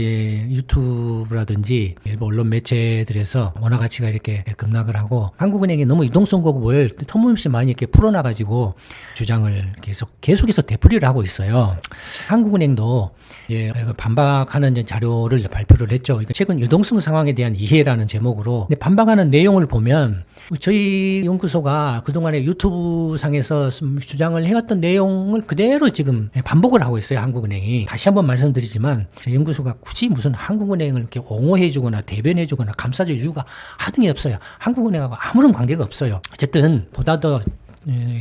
유튜브라든지 일부 언론 매체들에서 원화 가치가 이렇게 급락을 하고 한국은행이 너무 유동성 공급을 터무니없이 많이 이렇게 풀어나가지고 주장을 계속해서 되풀이를 하고 있어요. 한국은행도 반박하는 자료를 발표를 했죠. 최근 유동성 상황에 대한 이해라는 제목으로. 근데 반박하는 내용을 보면 저희 연구소가 그동안에 유튜브 상에서 주장을 해왔던 내용을 그대로 지금 반복을 하고 있어요. 한국은행이. 다시 한번 말씀드리지만 저희 연구소가 굳이 무슨 한국은행을 이렇게 옹호해주거나 대변해주거나 감싸줄 이유가 하등이 없어요. 한국은행하고 아무런 관계가 없어요. 어쨌든 보다 더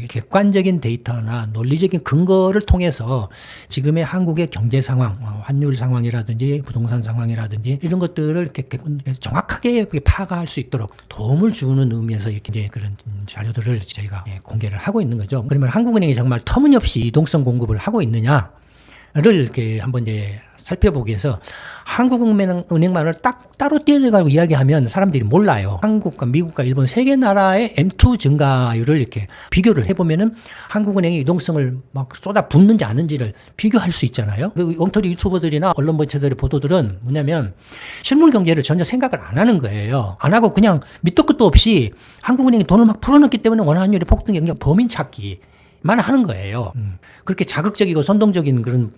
객관적인 데이터나 논리적인 근거를 통해서 지금의 한국의 경제 상황, 환율 상황이라든지 부동산 상황이라든지 이런 것들을 이렇게 정확하게 파악할 수 있도록 도움을 주는 의미에서 이제 그런 자료들을 저희가 공개를 하고 있는 거죠. 그러면 한국은행이 정말 터무니없이 이동성 공급을 하고 있느냐를 이렇게 한번 이제 살펴보기 위해서 한국은행만을 딱 따로 떼어가지고 이야기하면 사람들이 몰라요. 한국과 미국과 일본 세 개 나라의 M2 증가율을 이렇게 비교를 해보면은 한국은행의 유동성을 막 쏟아붓는지 않는지를 비교할 수 있잖아요. 그 엉터리 유튜버들이나 언론 매체들의 보도들은 뭐냐면 실물 경제를 전혀 생각을 안 하는 거예요. 안 하고 그냥 밑도 끝도 없이 한국은행이 돈을 막 풀어넣기 때문에 원화환율이 폭등이 그냥 범인 찾기 만 하는 거예요. 그렇게 자극적이고 선동적인 그런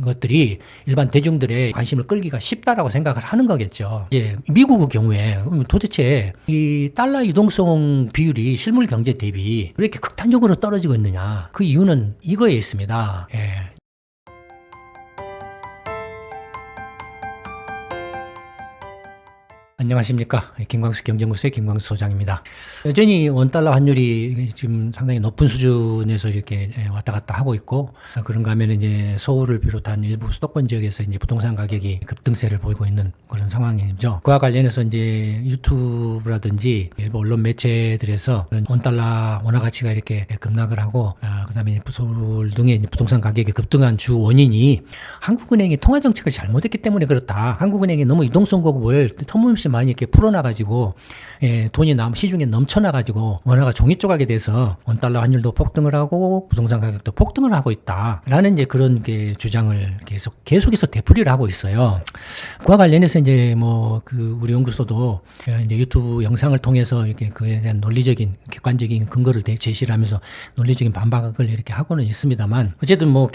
것들이 일반 대중들의 관심을 끌기가 쉽다라고 생각을 하는 거겠죠. 이제 미국의 경우에 도대체 이 달러 유동성 비율이 실물 경제 대비 왜 이렇게 극단적으로 떨어지고 있느냐? 그 이유는 이거에 있습니다. 안녕하십니까. 김광수 경제연구소의 김광수 소장입니다. 여전히 원달러 환율이 지금 상당히 높은 수준에서 이렇게 왔다 갔다 하고 있고, 그런가 하면 이제 서울을 비롯한 일부 수도권 지역에서 이제 부동산 가격이 급등세를 보이고 있는 그런 상황이죠. 그와 관련해서 이제 유튜브라든지 일부 언론 매체들에서 원달러 원화 가치가 이렇게 급락을 하고, 그다음에 서울 등의 부동산 가격이 급등한 주 원인이 한국은행이 통화 정책을 잘못했기 때문에 그렇다. 한국은행이 너무 유동성 공급을 터무니없이 많이 이렇게 풀어나가지고 돈이 시중에 넘쳐나가지고 원화가 종이 쪼가게 돼서 원달러 환율도 폭등을 하고 부동산 가격도 폭등을 하고 있다라는 이제 그런 게 주장을 계속해서 되풀이를 하고 있어요. 그와 관련해서 이제 뭐 그 우리 연구소도 이제 유튜브 영상을 통해서 이렇게 그에 대한 논리적인 객관적인 근거를 제시를 하면서 논리적인 반박을 이렇게 하고는 있습니다만 어쨌든 뭐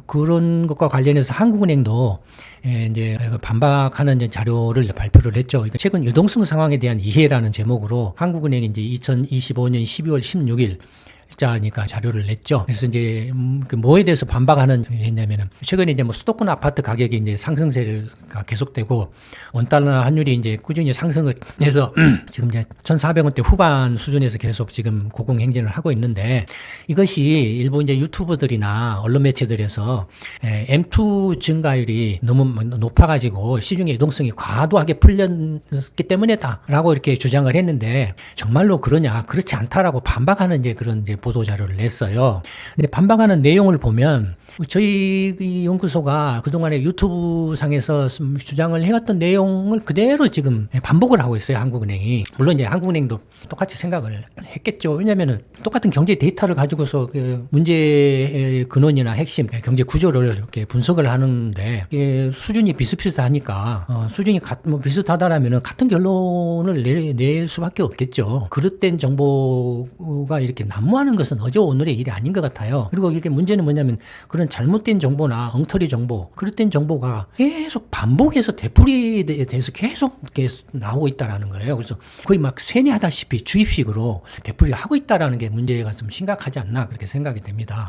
그런 것과 관련해서 한국은행도 이제 반박하는 이제 자료를 발표를 했죠. 최근 유동성 상황에 대한 이해라는 제목으로 한국은행이 이제 2025년 12월 16일 자니까 자료를 냈죠. 그래서 이제 뭐에 대해서 반박하는 했냐면은 최근에 이제 뭐 수도권 아파트 가격이 이제 상승세가 계속되고 원달러 환율이 이제 꾸준히 상승을 해서 지금 이제 1,400원대 후반 수준에서 계속 지금 고공행진을 하고 있는데 이것이 일부 이제 유튜버들이나 언론 매체들에서 M2 증가율이 너무 높아가지고 시중의 유동성이 과도하게 풀렸기 때문이다라고 이렇게 주장을 했는데 정말로 그러냐? 그렇지 않다라고 반박하는 이제 그런 이제 보도 자료를 냈어요. 근데 반박하는 내용을 보면 저희 연구소가 그동안에 유튜브 상에서 주장을 해왔던 내용을 그대로 지금 반복을 하고 있어요. 한국은행이. 물론 이제 한국은행도 똑같이 생각을 했겠죠. 왜냐면은 똑같은 경제 데이터를 가지고서 그 문제의 근원이나 핵심 경제 구조를 이렇게 분석을 하는데 수준이 비슷비슷하니까 수준이 비슷하다라면은 같은 결론을 낼 수밖에 없겠죠. 그릇된 정보가 이렇게 난무하는 것은 어제 오늘의 일이 아닌 것 같아요. 그리고 이게 문제는 뭐냐면 그런 잘못된 정보나 엉터리 정보, 그릇된 정보가 계속 반복해서 되풀이돼서 계속 나오고 있다라는 거예요. 그래서 거의 막 세뇌하다시피 주입식으로 되풀이를 하고 있다라는 게 문제가 좀 심각하지 않나 그렇게 생각이 됩니다.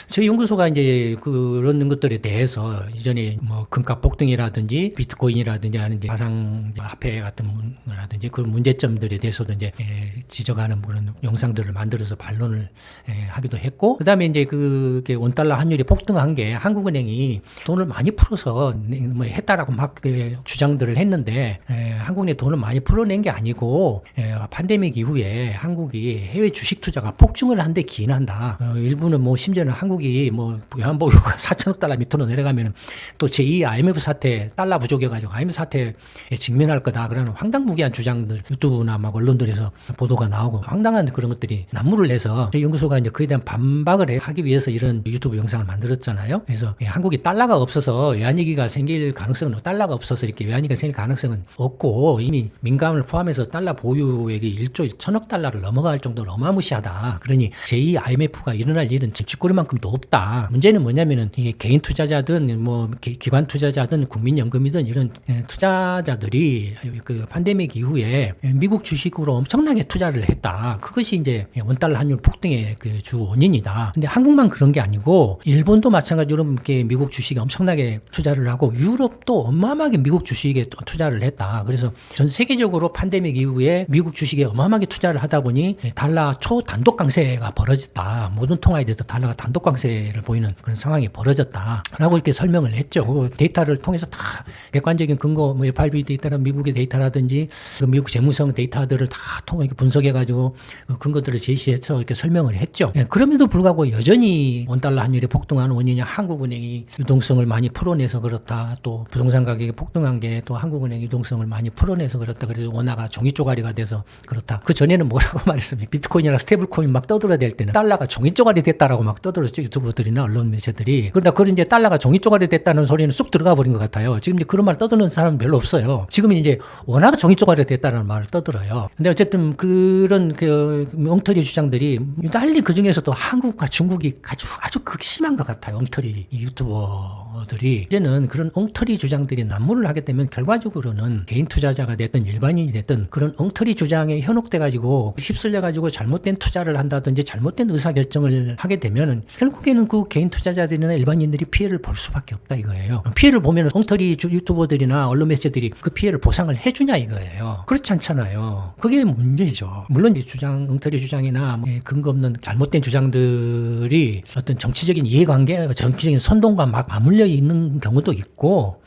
저희 연구소가 이제 그런 것들에 대해서 이전에 뭐 금값 폭등이라든지 비트코인이라든지 하는 이제 가상 화폐 같은 거라든지 그런 문제점들에 대해서도 이제 지적하는 그런 영상들을 만들어서 반론을 하기도 했고, 그다음에 이제 그게 원달러 환율이 폭등한 게 한국은행이 돈을 많이 풀어서 뭐 했다라고 막 주장들을 했는데 한국은행이 돈을 많이 풀어낸 게 아니고 팬데믹 이후에 한국이 해외 주식 투자가 폭증을 한 데 기인한다. 일부는 뭐 심지어는 한국이 뭐 외환보유고가 4천억 달러 밑으로 내려가면 또 제2 IMF 사태 달러 부족해가지고 IMF 사태에 직면할 거다. 그러는 황당무계한 주장들 유튜브나 막 언론들에서 보도가 나오고 황당한 그런 것들이 난무를 해서 저희 연구소가 이제 그에 대한 반박을 하기 위해서 이런 유튜브 영상을 만들었잖아요. 그래서 한국이 달러가 없어서 외환위기가 생길 가능성은 달러가 없어서 이렇게 외환위기가 생길 가능성은 없고 이미 민감을 포함해서 달러 보유액이 1조 1천억 달러를 넘어갈 정도로 어마무시하다. 그러니 제2 IMF가 일어날 일은 집짓거리만큼도 없다. 문제는 뭐냐면은 이게 개인 투자자든 뭐 기관 투자자든 국민연금이든 이런 투자자들이 그 팬데믹 이후에 미국 주식으로 엄청나게 투자를 했다. 그것이 이제 원달러 환율 폭등의 그 주 원인이다. 근데 한국만 그런 게 아니고 일본도 마찬가지로 이렇게 미국 주식에 엄청나게 투자를 하고 유럽도 어마어마하게 미국 주식에 투자를 했다. 그래서 전 세계적으로 팬데믹 이후에 미국 주식에 어마어마하게 투자를 하다 보니 달러 초단독 강세가 벌어졌다. 모든 통화에 대해서 달러가 단독 강세를 보이는 그런 상황이 벌어졌다라고 이렇게 설명을 했죠. 그 데이터를 통해서 다 객관적인 근거, 뭐 FRB 데이터나 미국의 데이터라든지 그 미국 재무성 데이터들을 다 통해서 분석해가지고 그 근거들을 제시해서 이렇게 설명을 했죠. 그럼에도 불구하고 여전히 원달러 환율이 폭등하는 원인이 한국은행이 유동성을 많이 풀어내서 그렇다. 또 부동산 가격이 폭등한 게 또 한국은행 유동성을 많이 풀어내서 그렇다. 그래서 원화가 종이 쪼가리가 돼서 그렇다. 그 전에는 뭐라고 말했습니까? 비트코인이나 스테이블코인 막 떠들어댈 때는 달러가 종이 쪼가리 됐다라고 막 떠들었죠. 유튜버들이나 언론 매체들이. 그러다 그런 이제 달러가 종이 쪼가리 됐다는 소리는 쑥 들어가 버린 것 같아요. 지금 이제 그런 말 떠드는 사람은 별로 없어요. 지금 이제 원화가 종이 쪼가리 됐다는 말을 떠들어요. 근데 어쨌든 그런 그 엉터리 주장들이 달리 그 중에서도 한국과 중국이 아주 극심한 것 같아요. 엉터리 유튜버들이. 이제는 그런 엉터리 주장들이 난무를 하게 되면 결과적으로는 개인 투자자가 됐든 일반인이 됐든 그런 엉터리 주장에 현혹돼가지고 휩쓸려가지고 잘못된 투자를 한다든지 잘못된 의사결정을 하게 되면은 결국에는 그 개인 투자자들이나 일반인들이 피해를 볼 수밖에 없다 이거예요. 피해를 보면 엉터리 유튜버들이나 언론 매체들이 그 피해를 보상을 해주냐 이거예요. 그렇지 않잖아요. 그게 문제죠. 물론 이 엉터리 주장이나 근거 없는 잘못된 주장들이 어떤 정치적인 이해관계, 정치적인 선동과 막 맞물려 있는 경우도 있고,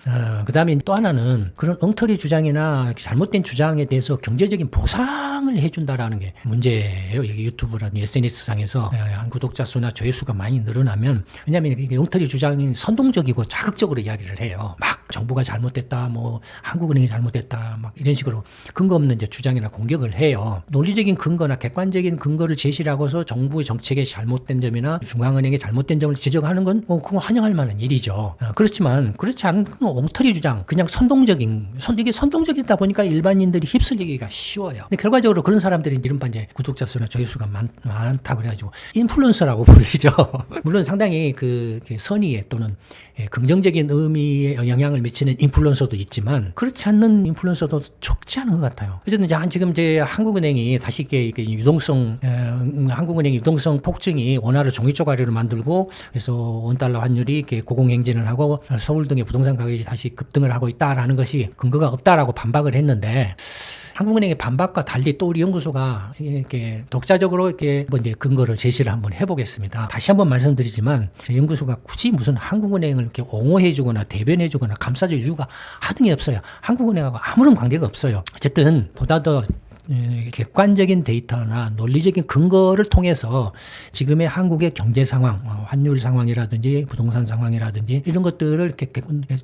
그 다음에 또 하나는 그런 엉터리 주장이나 잘못된 주장에 대해서 경제적인 보상을 해준다라는 게 문제예요. 이게 유튜브라든지 SNS상에서 구독자 수나 조회수가 많이 늘어나면, 왜냐하면 이게 엉터리 주장이 선동적이고 자극적으로 이야기를 해요. 막 정부가 잘못됐다, 뭐 한국은행이 잘못됐다, 막 이런 식으로 근거 없는 이제 주장이나 공격을 해요. 논리적인 근거나 객관적인 근거를 제시를 하고서 정부의 정책에 잘못된 점이나 중앙은행의 잘못된 점을 지적하는 건 그거 환영할 만한 일이죠. 그렇지만 그렇지 않은 엉터리 주장, 그냥 이게 선동적이다 보니까 일반인들이 휩쓸리기가 쉬워요. 근데 결과적으로 그런 사람들이 이른바 이제 구독자 수나 조회수가 많다고 그래가지고 인플루언서라고 불리죠. 물론 상당히 그 선의에 또는 긍정적인 의미에 영향을 미치는 인플루언서도 있지만 그렇지 않는 인플루언서도 적지 않은 것 같아요. 어쨌든 지금 이제 한국은행이 다시 이렇게 한국은행 유동성 폭증이 원화를 종이 쪼가리로 만들고 그래서 원달러 환율이 이렇게 고공행진을 하고 서울 등의 부동산 가격이 다시 급등을 하고 있다라는 것이 근거가 없다라고 반박을 했는데. 한국은행의 반박과 달리 또 우리 연구소가 이렇게 독자적으로 이렇게 이제 근거를 제시를 한번 해보겠습니다. 다시 한번 말씀드리지만 저희 연구소가 굳이 무슨 한국은행을 이렇게 옹호해주거나 대변해주거나 감싸줄 이유가 하등이 없어요. 한국은행하고 아무런 관계가 없어요. 어쨌든 보다 더 객관적인 데이터나 논리적인 근거를 통해서 지금의 한국의 경제 상황, 환율 상황이라든지 부동산 상황이라든지 이런 것들을 이렇게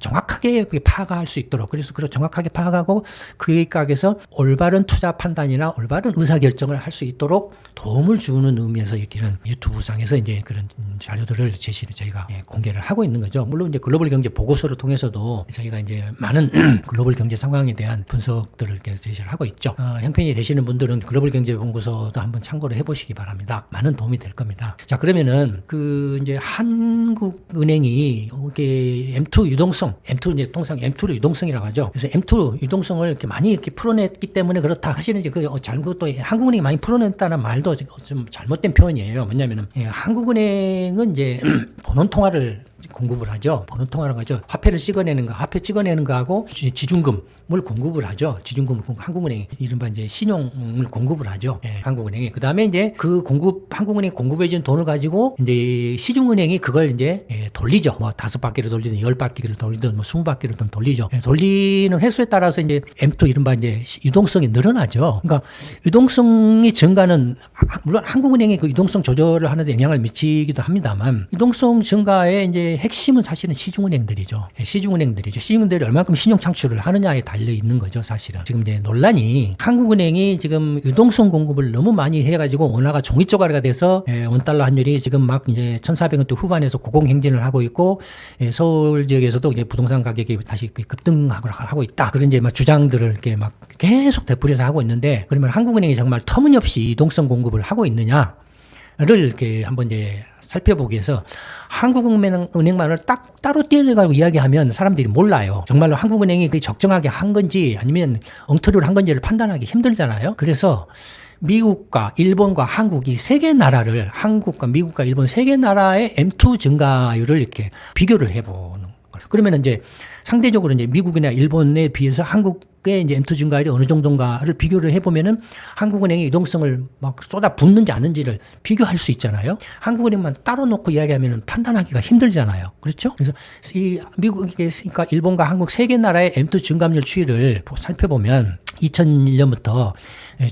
정확하게 파악할 수 있도록 그래서 정확하게 파악하고 그에 각해서 올바른 투자 판단이나 올바른 의사결정을 할 수 있도록 도움을 주는 의미에서 이런 유튜브상에서 이제 그런 자료들을 제시를 저희가 공개를 하고 있는 거죠. 물론 이제 글로벌 경제 보고서를 통해서도 저희가 이제 많은 글로벌 경제 상황에 대한 분석들을 제시를 하고 있죠. 형편이 되시는 분들은 글로벌 경제 보고서도 한번 참고를 해보시기 바랍니다. 많은 도움이 될 겁니다. 자, 그러면은 이제 한국은행이 이게 M2 유동성, M2 이제 통상 M2를 유동성이라고 하죠. 그래서 M2 유동성을 이렇게 많이 이렇게 풀어냈기 때문에 그렇다 하시는 이제 또 한국은행이 많이 풀어냈다는 말도 좀 잘못된 표현이에요. 뭐냐면은 한국은행은 이제 본원 통화를 공급을 하죠. 번호 통화라고 하죠. 화폐를 찍어내는 거, 화폐 찍어내는 거하고 지중금을 공급을 하죠. 지중금을 한국은행이 이른바 이제 신용을 공급을 하죠. 한국은행이. 그 다음에 이제 한국은행이 공급해준 돈을 가지고 이제 시중은행이 그걸 이제 돌리죠. 뭐 5바퀴를 돌리든 10바퀴를 돌리든 뭐 20바퀴를 돌리죠. 돌리는 횟수에 따라서 이제 M2 이른바 이제 유동성이 늘어나죠. 그러니까 유동성이 증가는 물론 한국은행이 그 유동성 조절을 하는데 영향을 미치기도 합니다만 유동성 증가에 이제 이제 핵심은 사실은 시중은행들이죠. 시중은행들이죠. 시중은행들이 얼마큼 신용 창출을 하느냐에 달려 있는 거죠, 사실은. 지금 이제 논란이 한국은행이 지금 유동성 공급을 너무 많이 해가지고 원화가 종이 쪼가리가 돼서 원달러 환율이 지금 막 이제 1,400원대 후반에서 고공행진을 하고 있고 서울 지역에서도 이제 부동산 가격이 다시 급등하고 있다. 그런 이제 막 주장들을 이렇게 막 계속 되풀이해서 하고 있는데 그러면 한국은행이 정말 터무니없이 유동성 공급을 하고 있느냐를 이렇게 한번 이제 살펴보기 위해서 한국은행만을 딱 따로 떼어내가지고 이야기하면 사람들이 몰라요. 정말로 한국은행이 그게 적정하게 한 건지 아니면 엉터리로 한 건지를 판단하기 힘들잖아요. 그래서 미국과 일본과 한국 이 세 개 나라를 한국과 미국과 일본 세 개 나라의 M2 증가율을 이렇게 비교를 해보는 거예요. 그러면 이제 상대적으로 이제 미국이나 일본에 비해서 한국의 이제 M2 증가율이 어느 정도인가를 비교를 해보면은 한국은행의 유동성을 막 쏟아 붓는지 않는지를 비교할 수 있잖아요. 한국은행만 따로 놓고 이야기하면은 판단하기가 힘들잖아요. 그렇죠? 그래서 이 미국이니까 일본과 한국 세 개 나라의 M2 증가율 추이를 살펴보면 2001년부터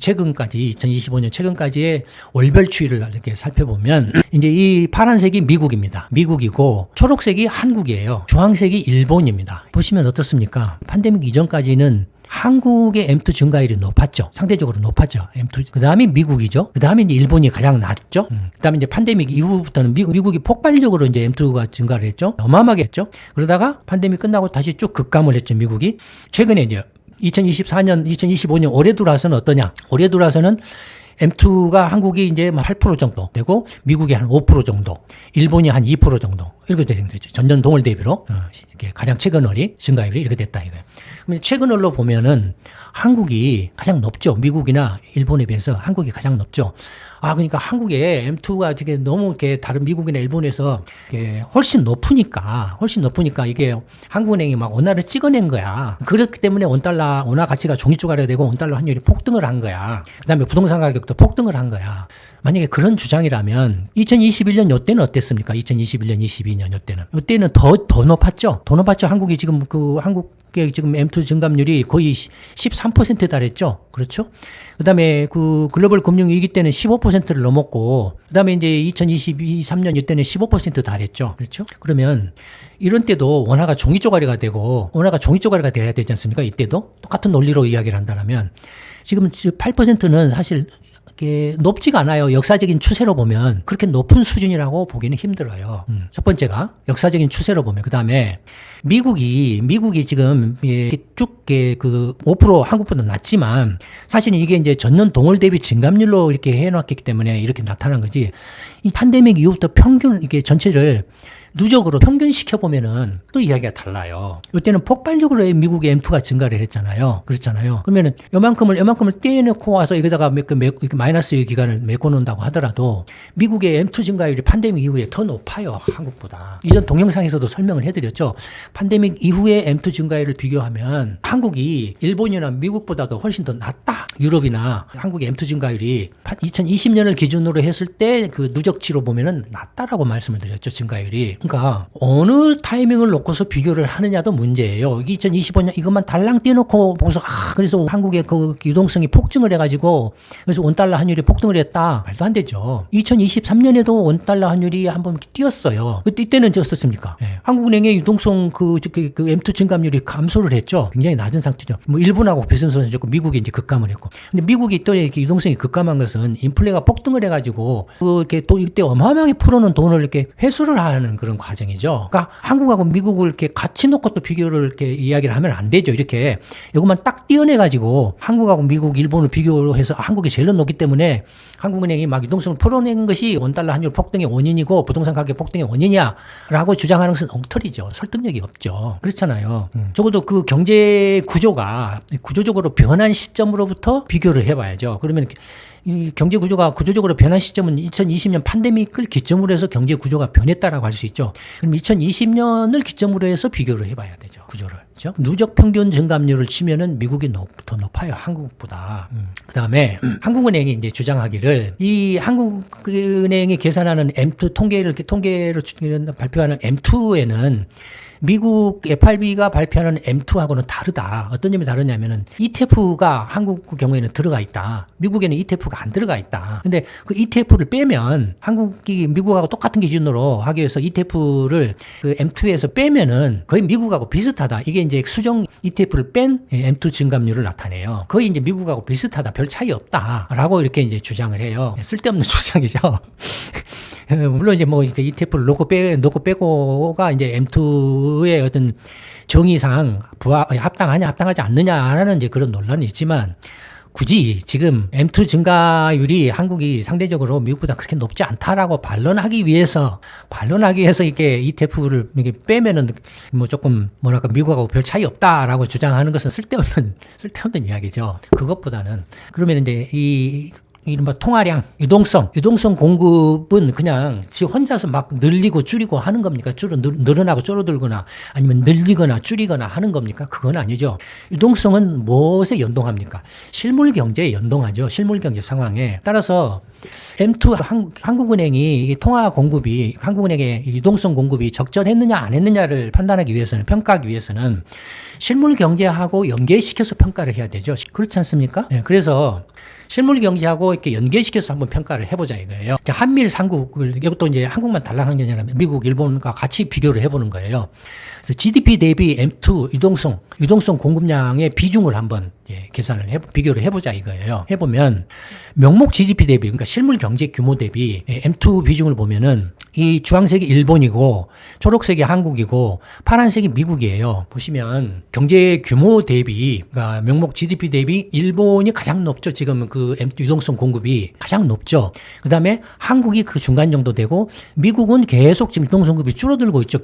최근까지 2025년 최근까지의 월별 추이를 이렇게 살펴보면 이제 이 파란색이 미국입니다. 미국이고 초록색이 한국이에요. 주황색이 일본입니다. 보시면 어떻습니까? 팬데믹 이전까지는 한국의 M2 증가율이 높았죠. 상대적으로 높았죠. M2. 그 다음에 미국이죠. 그 다음에 이제 일본이 가장 낮죠. 그 다음에 이제 팬데믹 이후부터는 미국이 폭발적으로 이제 M2가 증가를 했죠. 어마어마하게 했죠. 그러다가 팬데믹 끝나고 다시 쭉 급감을 했죠. 미국이. 최근에 이제 2024년, 2025년 올해 들어와서는 어떠냐? 올해 들어와서는 M2가 한국이 이제 8% 정도 되고 미국이 한 5% 정도, 일본이 한 2% 정도 이렇게 되는 거죠. 전년 동월 대비로 가장 최근월이 증가율이 이렇게 됐다 이거예요. 그러면 최근월로 보면은 한국이 가장 높죠. 미국이나 일본에 비해서 한국이 가장 높죠. 그러니까 한국의 M2가 되게 너무 이렇게 다른 미국이나 일본에서 훨씬 높으니까 이게 한국은행이 막 원화를 찍어낸 거야. 그렇기 때문에 원화 가치가 종이 쪼가리가 되고 원달러 환율이 폭등을 한 거야. 그 다음에 부동산 가격도 폭등을 한 거야. 만약에 그런 주장이라면 2021년 요때는 어땠습니까? 2021년, 22년 요때는 더 높았죠. 더 높았죠. 한국이 지금 한국의 지금 M2 증감률이 거의 13%에 달했죠. 그렇죠? 그 다음에 그 글로벌 금융위기 때는 15%를 넘었고, 그 다음에 이제 2023년 이때는 15% 달했죠. 그렇죠? 그러면 이런 때도 원화가 종이 쪼가리가 돼야 되지 않습니까? 이때도 똑같은 논리로 이야기를 한다면 지금 8%는 사실 높지가 않아요. 역사적인 추세로 보면 그렇게 높은 수준이라고 보기는 힘들어요. 첫 번째가 역사적인 추세로 보면 그 다음에 미국이 지금 쭉 그 5% 한국보다 낮지만 사실은 이게 이제 전년 동월 대비 증감률로 이렇게 해놨기 때문에 이렇게 나타난 거지. 이 팬데믹 이후부터 평균 이게 전체를 누적으로 평균시켜 보면은 또 이야기가 달라요. 이때는 폭발적으로 미국의 M2가 증가를 했잖아요. 그렇잖아요. 그러면은 요만큼을 떼어놓고 와서 여기다가 마이너스 기간을 메꿔놓는다고 하더라도 미국의 M2 증가율이 팬데믹 이후에 더 높아요. 한국보다. 이전 동영상에서도 설명을 해드렸죠. 팬데믹 이후의 M2 증가율을 비교하면 한국이 일본이나 미국보다도 훨씬 더 낮다. 유럽이나 한국의 M2 증가율이 2020년을 기준으로 했을 때 그 누적치로 보면은 낮다라고 말씀을 드렸죠. 증가율이. 그러니까 어느 타이밍을 놓고서 비교를 하느냐도 문제예요. 2025년 이것만 달랑 떼놓고 보고서 그래서 한국의 그 유동성이 폭증을 해가지고 그래서 원달러 환율이 폭등을 했다. 말도 안 되죠. 2023년에도 원달러 환율이 한번 뛰었어요. 그때 이때는 어떻습니까? 한국은행의 유동성 그 M2 증감률이 감소를 했죠. 굉장히 낮은 상태죠. 뭐 일본하고 비슷선수였고 미국이 이제 급감을 했고. 근데 미국이 또 이렇게 유동성이 급감한 것은 인플레가 폭등을 해가지고 이렇게 또 이때 어마어마하게 풀어놓은 돈을 이렇게 회수를 하는 그런 과정이죠. 그러니까 한국하고 미국을 이렇게 같이 놓고 또 비교를 이렇게 이야기를 하면 안 되죠. 이렇게 이것만 딱 떼어내가지고 한국하고 미국, 일본을 비교해서 한국이 제일 높기 때문에 한국은행이 막 유동성을 풀어낸 것이 원달러 환율 폭등의 원인이고 부동산 가격 폭등의 원인이야라고 주장하는 것은 엉터리죠. 설득력이 없죠. 그렇잖아요. 적어도 그 경제 구조가 구조적으로 변한 시점으로부터 비교를 해봐야죠. 그러면 이 경제 구조가 구조적으로 변한 시점은 2020년 팬데믹을 기점으로 해서 경제 구조가 변했다라고 할 수 있죠. 그럼 2020년을 기점으로 해서 비교를 해봐야 되죠. 구조를. 그렇죠? 누적 평균 증감률을 치면은 미국이 더 높아요. 한국보다. 그 다음에 한국은행이 이제 주장하기를 이 한국은행이 계산하는 M2 통계로 발표하는 M2에는 미국 FRB가 발표하는 M2하고는 다르다. 어떤 점이 다르냐면은 ETF가 한국 경우에는 들어가 있다. 미국에는 ETF가 안 들어가 있다. 근데 그 ETF를 빼면 한국이 미국하고 똑같은 기준으로 하기 위해서 ETF를 그 M2에서 빼면은 거의 미국하고 비슷하다. 이게 이제 수정 ETF를 뺀 M2 증감률을 나타내요. 거의 이제 미국하고 비슷하다. 별 차이 없다라고 이렇게 이제 주장을 해요. 쓸데없는 주장이죠. 물론 이제 뭐 ETF를 놓고 빼고가 이제 M2의 어떤 정의상 합당하냐 합당하지 않느냐라는 이제 그런 논란이 있지만 굳이 지금 M2 증가율이 한국이 상대적으로 미국보다 그렇게 높지 않다라고 반론하기 위해서 이렇게 ETF를 이렇게 빼면은 뭐 조금 뭐랄까 미국하고 별 차이 없다라고 주장하는 것은 쓸데없는 이야기죠. 그것보다는 그러면 이제 이른바 통화량, 유동성 공급은 그냥 지 혼자서 막 늘리고 줄이고 하는 겁니까? 늘어나고 줄어들거나 아니면 늘리거나 줄이거나 하는 겁니까? 그건 아니죠. 유동성은 무엇에 연동합니까? 실물 경제에 연동하죠. 실물 경제 상황에. 따라서 M2 한국은행이 통화 공급이 한국은행의 유동성 공급이 적절했느냐 안 했느냐를 판단하기 위해서는 평가하기 위해서는 실물 경제하고 연계시켜서 평가를 해야 되죠. 그렇지 않습니까? 네, 그래서 실물 경제하고 이렇게 연계시켜서 한번 평가를 해보자 이거예요. 한미일 삼국을 이것도 이제 한국만 달라는 게 아니라 미국, 일본과 같이 비교를 해보는 거예요. 그래서 GDP 대비 M2 유동성 공급량의 비중을 한번 비교를 해보자 이거예요. 해보면 명목 GDP 대비 그러니까 실물 경제 규모 대비 M2 비중을 보면은 이 주황색이 일본이고 초록색이 한국이고 파란색이 미국이에요. 보시면 경제 규모 대비 그러니까 명목 GDP 대비 일본이 가장 높죠. 지금 그 M2 유동성 공급이 가장 높죠. 그다음에 한국이 그 중간 정도 되고 미국은 계속 지금 유동성 공급이 줄어들고 있죠.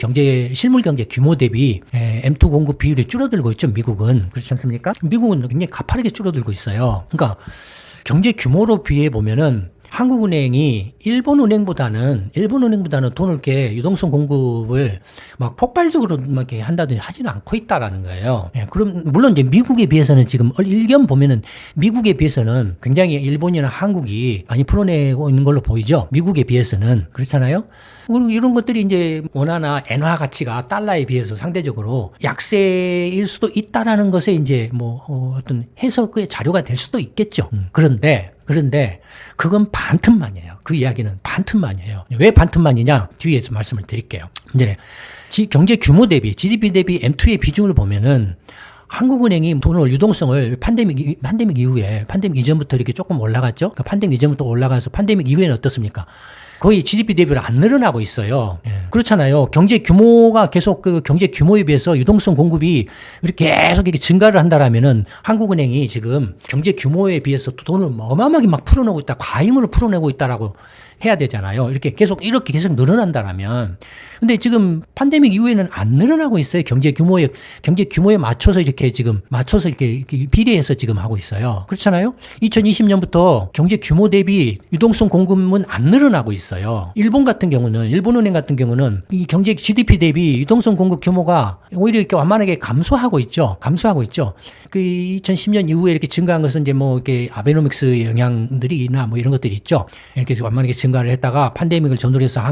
실물 경제 규모 대비 M2 공급 비율이 줄어들고 있죠. 미국은 그렇지 않습니까? 미국은 굉장히 가파르게 줄어들고 있어요. 그러니까 경제 규모로 비해 보면은 한국은행이 일본은행보다는 돈을 이렇게 유동성 공급을 막 폭발적으로 막 이렇게 한다든지 하지는 않고 있다라는 거예요. 그럼 물론 이제 미국에 비해서는 지금 일견 보면은 미국에 비해서는 굉장히 일본이나 한국이 많이 풀어내고 있는 걸로 보이죠. 미국에 비해서는 그렇잖아요. 그리고 이런 것들이 이제 원화나 엔화 가치가 달러에 비해서 상대적으로 약세일 수도 있다라는 것에 이제 어떤 해석의 자료가 될 수도 있겠죠. 그런데 그건 반틈만이에요. 그 이야기는 반틈만이에요. 왜 반틈만이냐? 뒤에 좀 말씀을 드릴게요. 이제 경제 규모 대비 GDP 대비 M2의 비중을 보면은 한국은행이 돈을 유동성을 팬데믹 이후에 팬데믹 이전부터 이렇게 조금 올라갔죠. 그러니까 팬데믹 이전부터 올라가서 팬데믹 이후에는 어떻습니까? 거의 GDP 대비로 안 늘어나고 있어요. 그렇잖아요. 경제 규모가 계속 그 경제 규모에 비해서 유동성 공급이 이렇게 계속 이렇게 증가를 한다라면은 한국은행이 지금 경제 규모에 비해서 돈을 어마어마하게 막 풀어내고 있다, 과잉으로 풀어내고 있다라고 해야 되잖아요. 이렇게 계속 늘어난다라면. 근데 지금 팬데믹 이후에는 안 늘어나고 있어요. 경제 규모에 맞춰서 이렇게 비례해서 지금 하고 있어요. 그렇잖아요. 2020년부터 경제 규모 대비 유동성 공급은 안 늘어나고 있어요. 일본은행 같은 경우는 이 경제 GDP 대비 유동성 공급 규모가 오히려 이렇게 완만하게 감소하고 있죠. 그 2010년 이후에 이렇게 증가한 것은 이제 이렇게 아베노믹스 영향들이나 이런 것들이 있죠. 이렇게 완만하게 증가를 했다가 팬데믹을 전후로 해서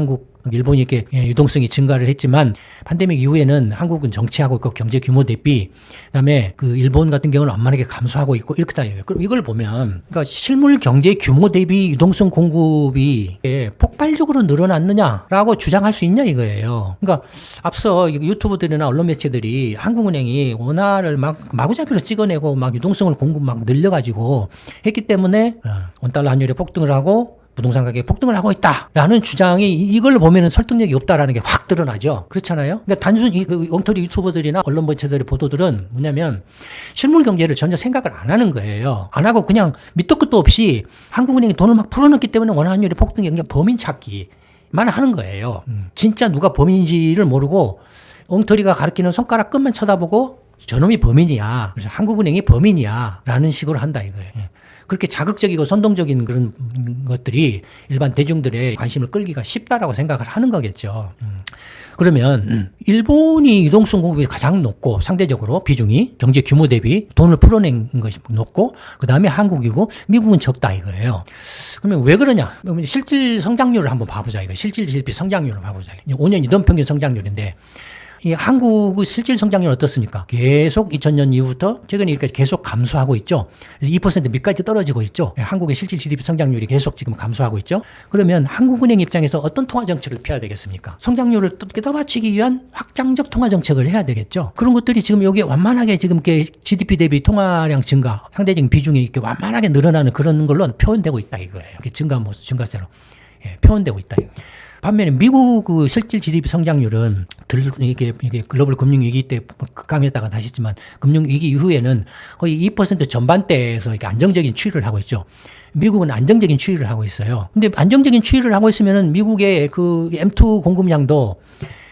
일본이 이렇게 유동성이 증가를 했지만 팬데믹 이후에는 한국은 정체하고 있고 경제 규모 대비 그다음에 그 일본 같은 경우는 완만하게 감소하고 있고 이렇게 다 해요. 그럼 이걸 보면 그러니까 실물 경제 규모 대비 유동성 공급이 폭발적으로 늘어났느냐라고 주장할 수 있냐 이거예요. 그러니까 앞서 유튜브들이나 언론 매체들이 한국은행이 원화를 마구잡이로 찍어내고 유동성을 공급 늘려가지고 했기 때문에 원달러 환율이 폭등을 하고 부동산 가격이 폭등을 하고 있다라는 주장이 이걸 보면은 설득력이 없다라는 게 확 드러나죠. 그렇잖아요. 그러니까 단순히 그 엉터리 유튜버들이나 언론 매체들의 보도들은 뭐냐면 실물 경제를 전혀 생각을 안 하는 거예요. 안 하고 그냥 밑도 끝도 없이 한국은행이 돈을 막 풀어넣기 때문에 원화 환율이 폭등이 그냥 범인 찾기만 하는 거예요. 진짜 누가 범인인지를 모르고 엉터리가 가리키는 손가락 끝만 쳐다보고 저놈이 범인이야. 그래서 한국은행이 범인이야. 라는 식으로 한다 이거예요. 그렇게 자극적이고 선동적인 그런 것들이 일반 대중들의 관심을 끌기가 쉽다라고 생각을 하는 거겠죠. 그러면 일본이 유동성 공급이 가장 높고 상대적으로 비중이 경제 규모 대비 돈을 풀어낸 것이 높고 그 다음에 한국이고 미국은 적다 이거예요. 그러면 왜 그러냐? 실질 성장률을 한번 봐보자 이거. 실질 GDP 성장률을 봐보자. 5년 이동평균 성장률인데 이 한국의 실질 성장률은 어떻습니까? 계속 2000년 이후부터 최근에 이렇게 계속 감소하고 있죠. 그래서 2% 밑까지 떨어지고 있죠. 한국의 실질 GDP 성장률이 계속 지금 감소하고 있죠. 그러면 한국은행 입장에서 어떤 통화 정책을 펴야 되겠습니까? 성장률을 떠받치기 위한 확장적 통화 정책을 해야 되겠죠. 그런 것들이 지금 여기 완만하게 지금 이렇게 GDP 대비 통화량 증가, 상대적인 비중이 이렇게 완만하게 늘어나는 그런 걸로 표현되고 있다 이거예요. 이렇게 증가세로 표현되고 있다 이거예요. 반면에 미국 그 실질 GDP 성장률은 이게 글로벌 금융위기 때 급감했다가 다시 했지만 금융위기 이후에는 거의 2% 전반대에서 이렇게 안정적인 추이를 하고 있죠. 미국은 안정적인 추이를 하고 있어요. 근데 안정적인 추이를 하고 있으면은 미국의 그 M2 공급량도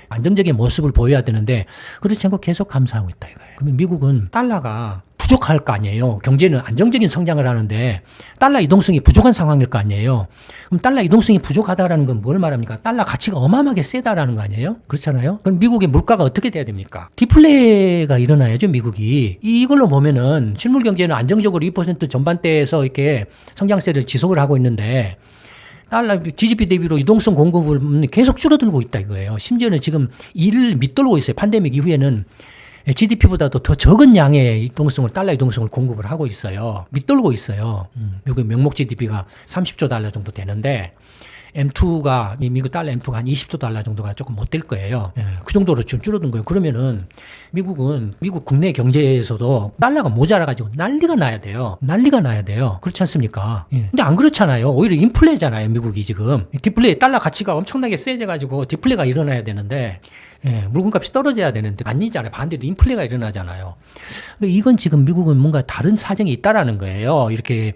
안정적인 모습을 보여야 되는데 그렇지 않고 계속 감소하고 있다 이거예요. 그러면 미국은 달러가 부족할 거 아니에요. 경제는 안정적인 성장을 하는데 달러 이동성이 부족한 상황일 거 아니에요. 그럼 달러 이동성이 부족하다라는 건 뭘 말합니까? 달러 가치가 어마어마하게 세다라는 거 아니에요? 그렇잖아요. 그럼 미국의 물가가 어떻게 돼야 됩니까? 디플레가 일어나야죠, 미국이. 이걸로 보면은 실물 경제는 안정적으로 2% 전반대에서 이렇게 성장세를 지속을 하고 있는데 달러 GDP 대비로 이동성 공급을 계속 줄어들고 있다 이거예요. 심지어는 지금 이를 밑돌고 있어요. 팬데믹 이후에는 GDP보다도 더 적은 양의 달러 이동성을 공급을 하고 있어요. 밑돌고 있어요. 미국의 명목 GDP가 30조 달러 정도 되는데 M2가 미국 달러 M2가 한 20조 달러 정도가 조금 못 될 거예요. 그 정도로 좀 줄어든 거예요. 그러면은 미국은 미국 국내 경제에서도 달러가 모자라가지고 난리가 나야 돼요. 난리가 나야 돼요. 그렇지 않습니까? 근데 안 그렇잖아요. 오히려 인플레잖아요. 미국이 지금 디플레 달러 가치가 엄청나게 세져가지고 디플레가 일어나야 되는데 물건값이 떨어져야 되는데 아니잖아요. 반대로 인플레가 일어나잖아요. 이건 지금 미국은 뭔가 다른 사정이 있다라는 거예요. 이렇게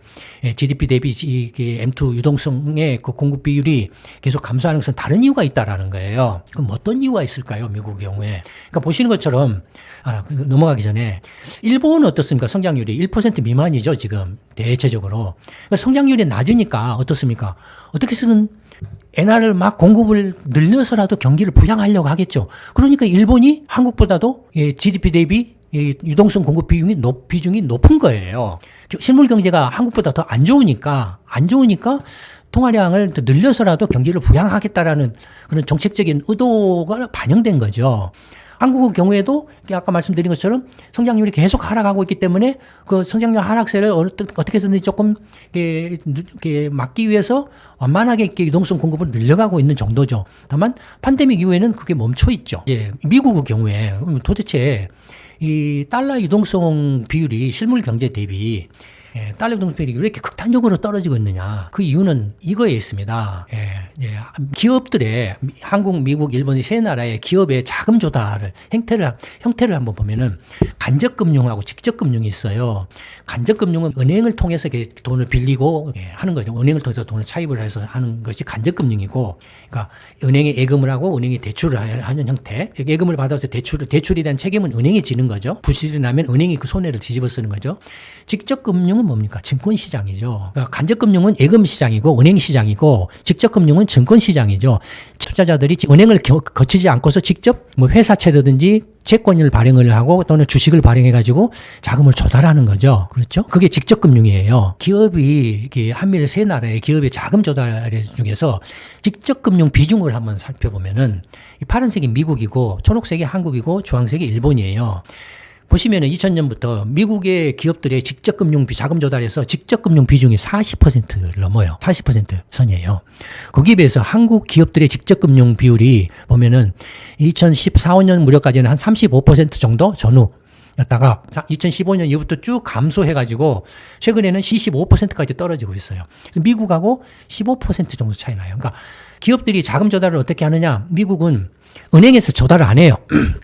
GDP 대비 M2 유동성의 그 공급 비율이 계속 감소하는 것은 다른 이유가 있다라는 거예요. 그럼 어떤 이유가 있을까요? 미국의 경우에. 그러니까 보시는 것처럼 넘어가기 전에 일본은 어떻습니까? 성장률이 1% 미만이죠. 지금 대체적으로. 그러니까 성장률이 낮으니까 어떻습니까? 어떻게 쓰는 엔화를 막 공급을 늘려서라도 경기를 부양하려고 하겠죠. 그러니까 일본이 한국보다도 GDP 대비 유동성 공급 비중이 높은 거예요. 실물 경제가 한국보다 더 안 좋으니까 통화량을 더 늘려서라도 경기를 부양하겠다라는 그런 정책적인 의도가 반영된 거죠. 한국의 경우에도 아까 말씀드린 것처럼 성장률이 계속 하락하고 있기 때문에 그 성장률 하락세를 어떻게 해서든지 조금 이렇게 막기 위해서 완만하게 이렇게 유동성 공급을 늘려가고 있는 정도죠. 다만 팬데믹 이후에는 그게 멈춰 있죠. 이제 미국의 경우에 도대체 이 달러 유동성 비율이 실물 경제 대비 달러 유동성 비율이 왜 이렇게 극단적으로 떨어지고 있느냐. 그 이유는 이거에 있습니다. 기업들의 한국, 미국, 일본 이 세 나라의 기업의 자금 조달을 형태를 한번 보면은 간접금융하고 직접금융이 있어요. 간접금융은 은행을 통해서 돈을 빌리고 하는 거죠. 은행을 통해서 돈을 차입을 해서 하는 것이 간접금융이고, 그러니까 은행에 예금을 하고 은행이 대출을 하는 형태. 예금을 받아서 대출에 대한 책임은 은행이 지는 거죠. 부실이 나면 은행이 그 손해를 뒤집어 쓰는 거죠. 직접금융은 뭡니까? 증권시장이죠. 그러니까 간접금융은 예금시장이고 은행시장이고 직접금융은 증권시장이죠. 투자자들이 은행을 거치지 않고서 직접 뭐 회사채라든지 채권을 발행을 하고 또는 주식을 발행해가지고 자금을 조달하는 거죠. 그렇죠? 그게 직접금융이에요. 기업이 한미일 세 나라의 기업의 자금 조달 중에서 직접금융 비중을 한번 살펴보면은 이 파란색이 미국이고 초록색이 한국이고 주황색이 일본이에요. 보시면은 2000년부터 미국의 기업들의 직접금융 자금 조달에서 직접금융 비중이 40%를 넘어요. 40% 선이에요. 거기에 비해서 한국 기업들의 직접금융 비율이 보면은 2014, 15년 무렵까지는 한 35% 정도 전후였다가 2015년 이후부터 쭉 감소해가지고 최근에는 25%까지 떨어지고 있어요. 그래서 미국하고 15% 정도 차이 나요. 그러니까 기업들이 자금 조달을 어떻게 하느냐? 미국은 은행에서 조달을 안 해요.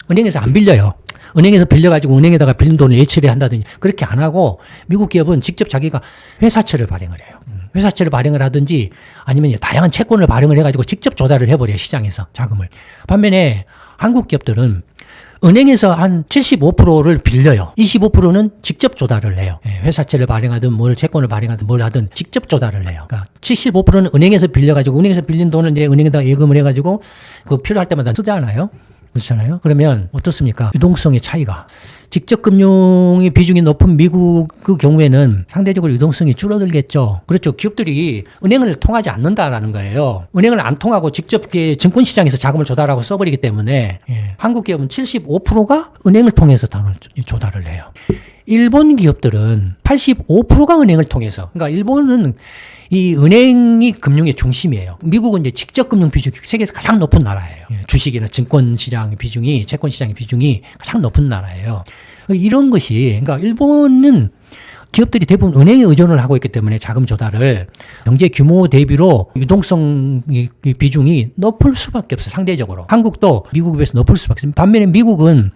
은행에서 안 빌려요. 은행에서 빌려가지고 은행에다가 빌린 돈을 예치를 한다든지 그렇게 안 하고 미국 기업은 직접 자기가 회사채를 발행을 해요. 회사채를 발행을 하든지 아니면 다양한 채권을 발행을 해가지고 직접 조달을 해버려요. 시장에서 자금을. 반면에 한국 기업들은 은행에서 한 75%를 빌려요. 25%는 직접 조달을 해요. 회사채를 발행하든 뭘 채권을 발행하든 뭘 하든 직접 조달을 해요. 그러니까 75%는 은행에서 빌려가지고 은행에서 빌린 돈을 이제 은행에다가 예금을 해가지고 그 필요할 때마다 쓰잖아요. 그렇잖아요. 그러면 어떻습니까? 유동성의 차이가 직접 금융의 비중이 높은 미국 그 경우에는 상대적으로 유동성이 줄어들겠죠. 그렇죠. 기업들이 은행을 통하지 않는다라는 거예요. 은행을 안 통하고 직접 증권시장에서 자금을 조달하고 써버리기 때문에 한국 기업은 75%가 은행을 통해서 돈을 조달을 해요. 일본 기업들은 85%가 은행을 통해서. 그러니까 일본은 이 은행이 금융의 중심이에요. 미국은 이제 직접 금융 비중이 세계에서 가장 높은 나라예요. 주식이나 증권 시장 비중이, 채권 시장의 비중이 가장 높은 나라예요. 이런 것이, 그러니까 일본은 기업들이 대부분 은행에 의존을 하고 있기 때문에 자금 조달을 경제 규모 대비로 유동성 비중이 높을 수밖에 없어요. 상대적으로. 한국도 미국에 비해서 높을 수밖에 없어요. 반면에 미국은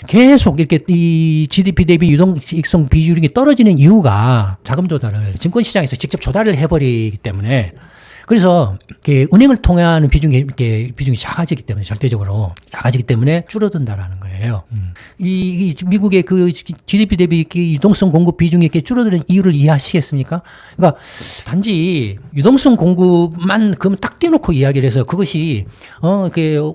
계속 이렇게 이 GDP 대비 유동성 비율이 떨어지는 이유가 자금 조달을 증권시장에서 직접 조달을 해버리기 때문에 그래서 은행을 통한 비중이 작아지기 때문에 절대적으로 작아지기 때문에 줄어든다라는 거예요. 이 미국의 그 GDP 대비 유동성 공급 비중이 이렇게 줄어드는 이유를 이해하시겠습니까? 그러니까 단지 유동성 공급만 그러면 딱 떼놓고 이야기를 해서 그것이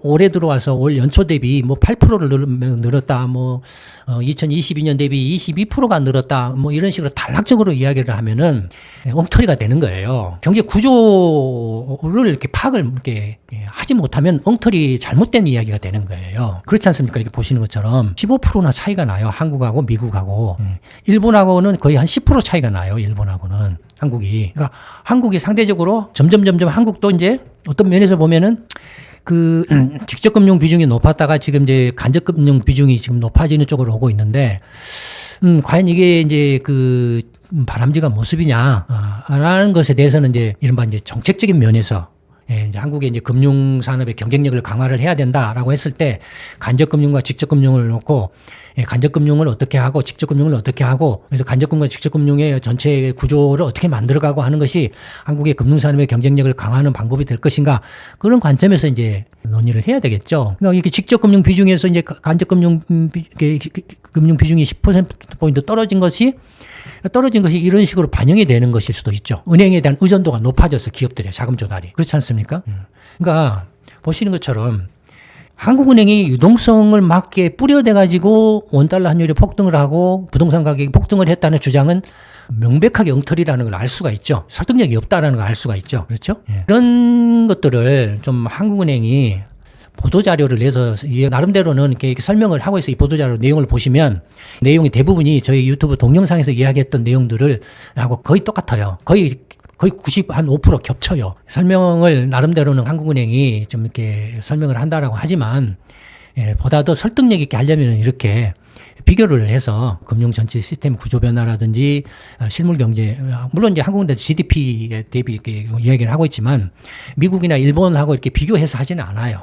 올해 들어와서 올 연초 대비 뭐 8%를 늘었다, 뭐 2022년 대비 22%가 늘었다, 뭐 이런 식으로 단락적으로 이야기를 하면은 엉터리가 되는 거예요. 경제 구조를 이렇게 파악을 이렇게 하지 못하면 엉터리 잘못된 이야기가 되는 거예요. 그렇지 않습니까? 이렇게 보시는 것처럼 15%나 차이가 나요. 한국하고 미국하고. 일본하고는 거의 한 10% 차이가 나요. 일본하고는. 한국이. 그러니까 한국이 상대적으로 점점 한국도 이제 어떤 면에서 보면은 직접 금융 비중이 높았다가 지금 이제 간접 금융 비중이 지금 높아지는 쪽으로 오고 있는데, 과연 이게 이제 바람직한 모습이냐, 라는 것에 대해서는 이제 이른바 이제 정책적인 면에서 이제 한국의 이제 금융산업의 경쟁력을 강화를 해야 된다라고 했을 때 간접금융과 직접금융을 놓고 간접금융을 어떻게 하고 직접금융을 어떻게 하고 그래서 간접금융과 직접금융의 전체 구조를 어떻게 만들어가고 하는 것이 한국의 금융산업의 경쟁력을 강화하는 방법이 될 것인가 그런 관점에서 이제 논의를 해야 되겠죠. 그러니까 이렇게 직접금융 비중에서 이제 간접금융 금융 비중이 10%포인트 떨어진 것이 이런 식으로 반영이 되는 것일 수도 있죠. 은행에 대한 의존도가 높아져서 기업들의 자금 조달이. 그렇지 않습니까? 그러니까 보시는 것처럼 한국은행이 유동성을 맞게 뿌려대가지고 원달러 환율이 폭등을 하고 부동산 가격이 폭등을 했다는 주장은 명백하게 엉터리라는 걸 알 수가 있죠. 설득력이 없다라는 걸 알 수가 있죠. 그렇죠? 이런 것들을 좀 한국은행이 보도자료를 내서 나름대로는 이렇게 설명을 하고 있어요. 이 보도자료 내용을 보시면 내용이 대부분이 저희 유튜브 동영상에서 이야기했던 내용들을 하고 거의 똑같아요. 거의 95% 겹쳐요. 설명을 나름대로는 한국은행이 좀 이렇게 설명을 한다라고 하지만 보다 더 설득력 있게 하려면 이렇게 비교를 해서 금융 전체 시스템 구조 변화라든지 실물 경제, 물론 이제 한국은 GDP 대비 이렇게 이야기를 하고 있지만 미국이나 일본하고 이렇게 비교해서 하지는 않아요.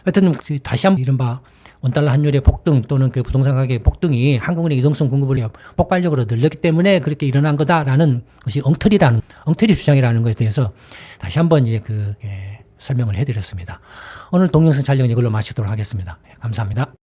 하여튼 다시 한번 이른바 원달러 환율의 폭등 또는 그 부동산 가격의 폭등이 한국은행 유동성 공급을 폭발적으로 늘렸기 때문에 그렇게 일어난 거다라는 것이 엉터리 주장이라는 것에 대해서 다시 한번 이제 설명을 해드렸습니다. 오늘 동영상 촬영은 이걸로 마치도록 하겠습니다. 감사합니다.